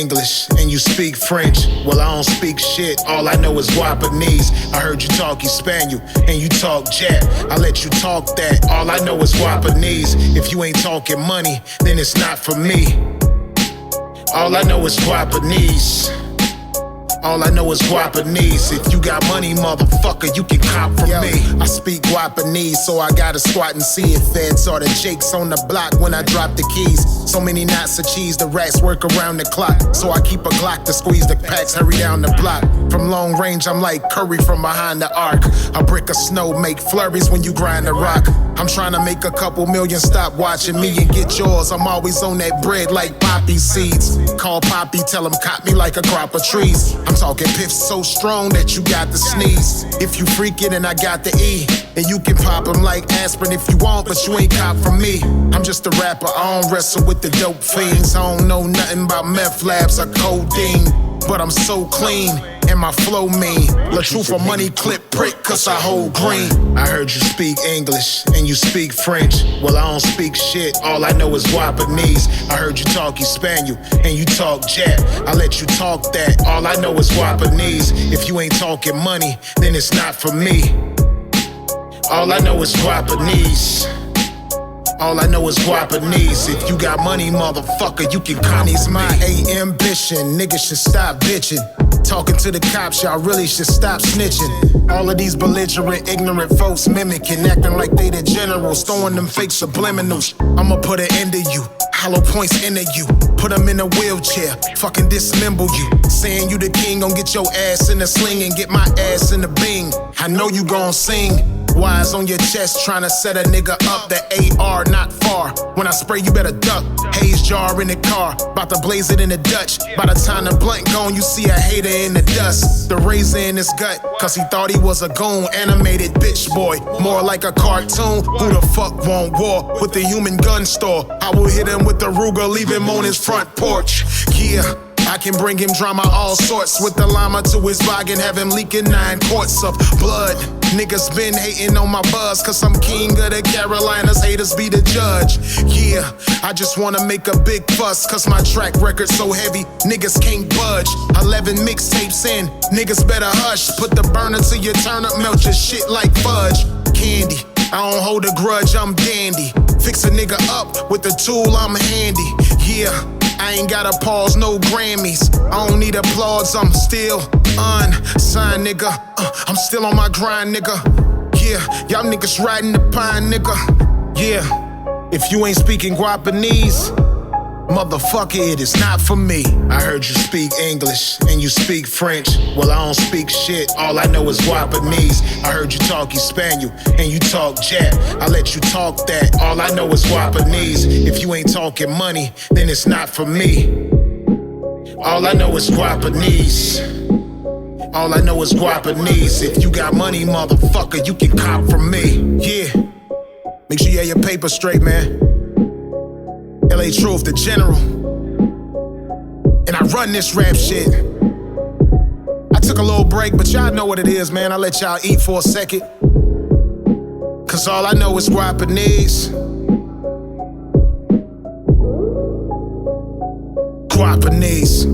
English and you speak French. Well, I don't speak shit, all I know is Guapanese. I heard you talk Espanol and you talk Jap. I let you talk that, all I know is Guapanese. If you ain't talking money, then it's not for me. All I know is Guapanese. All I know is Guapanese. If you got money, motherfucker, you can cop from me. I speak Guapanese, so I gotta squat and see it. Feds or the jakes on the block when I drop the keys. So many knots of cheese, the rats work around the clock. So I keep a Glock to squeeze the packs, hurry down the block. From long range, I'm like Curry from behind the arc. A brick of snow make flurries when you grind the rock. I'm trying to make a couple million, stop watching me and get yours. I'm always on that bread like poppy seeds. Call Poppy, tell him cop me like a crop of trees. I'm talking piff so strong that you got the sneeze. If you freakin' and I got the E, and you can pop them like aspirin if you want, but you ain't cop from me. I'm just a rapper, I don't wrestle with the dope fiends. I don't know nothing about meth labs or codeine, but I'm so clean and my flow mean. La truth for money clip prick, cause I hold green. I heard you speak English and you speak French. Well, I don't speak shit, all I know is Guapanese. I heard you talk Espanol and you talk Jap. I let you talk that, all I know is Guapanese. If you ain't talking money, then it's not for me. All I know is Guapanese. All I know is Guapanese. If you got money, motherfucker, you can call me. My ambition, niggas should stop bitching. Talking to the cops, y'all really should stop snitching. All of these belligerent, ignorant folks mimicking, acting like they the generals, throwing them fake subliminals. I'ma put an end to you, hollow points into you. Put them in a wheelchair, fucking dismember you. Saying you the king, gon' get your ass in a sling and get my ass in the bing. I know you gon' sing. Wise on your chest, tryna set a nigga up. The AR not far. When I spray, you better duck. Haze jar in the car, bout to blaze it in the Dutch. By the time the blunt gone, you see a hater in the dust. The razor in his gut, cause he thought he was a goon. Animated bitch boy, more like a cartoon. Who the fuck want war with the human gun store? I will hit him with the Ruger, leave him on his front porch. Yeah, I can bring him drama all sorts. With the llama to his wagon, have him leaking 9 quarts of blood. Niggas been hating on my buzz, cause I'm king of the Carolinas, haters be the judge. Yeah, I just wanna make a big fuss, cause my track record so heavy, niggas can't budge. 11 mixtapes in, niggas better hush. Put the burner to your turnip, melt your shit like fudge. Candy, I don't hold a grudge, I'm dandy. Fix a nigga up with the tool, I'm handy. Yeah, I ain't gotta pause, no Grammys. I don't need applause, I'm still unsigned, nigga. I'm still on my grind, nigga. Yeah, y'all niggas riding the pine, nigga. Yeah, if you ain't speaking Guapanese, motherfucker, it is not for me. I heard you speak English and you speak French. Well, I don't speak shit, all I know is Guapanese. I heard you talk Espanol and you talk Jap. I let you talk that, all I know is Guapanese. If you ain't talking money, then it's not for me. All I know is Guapanese. All I know is Guapanese. If you got money, motherfucker, you can cop from me. Yeah, make sure you have your paper straight, man. LA Truth, the general. And I run this rap shit. I took a little break, but y'all know what it is, man. I let y'all eat for a second. Cause all I know is Guapanese. Guapanese.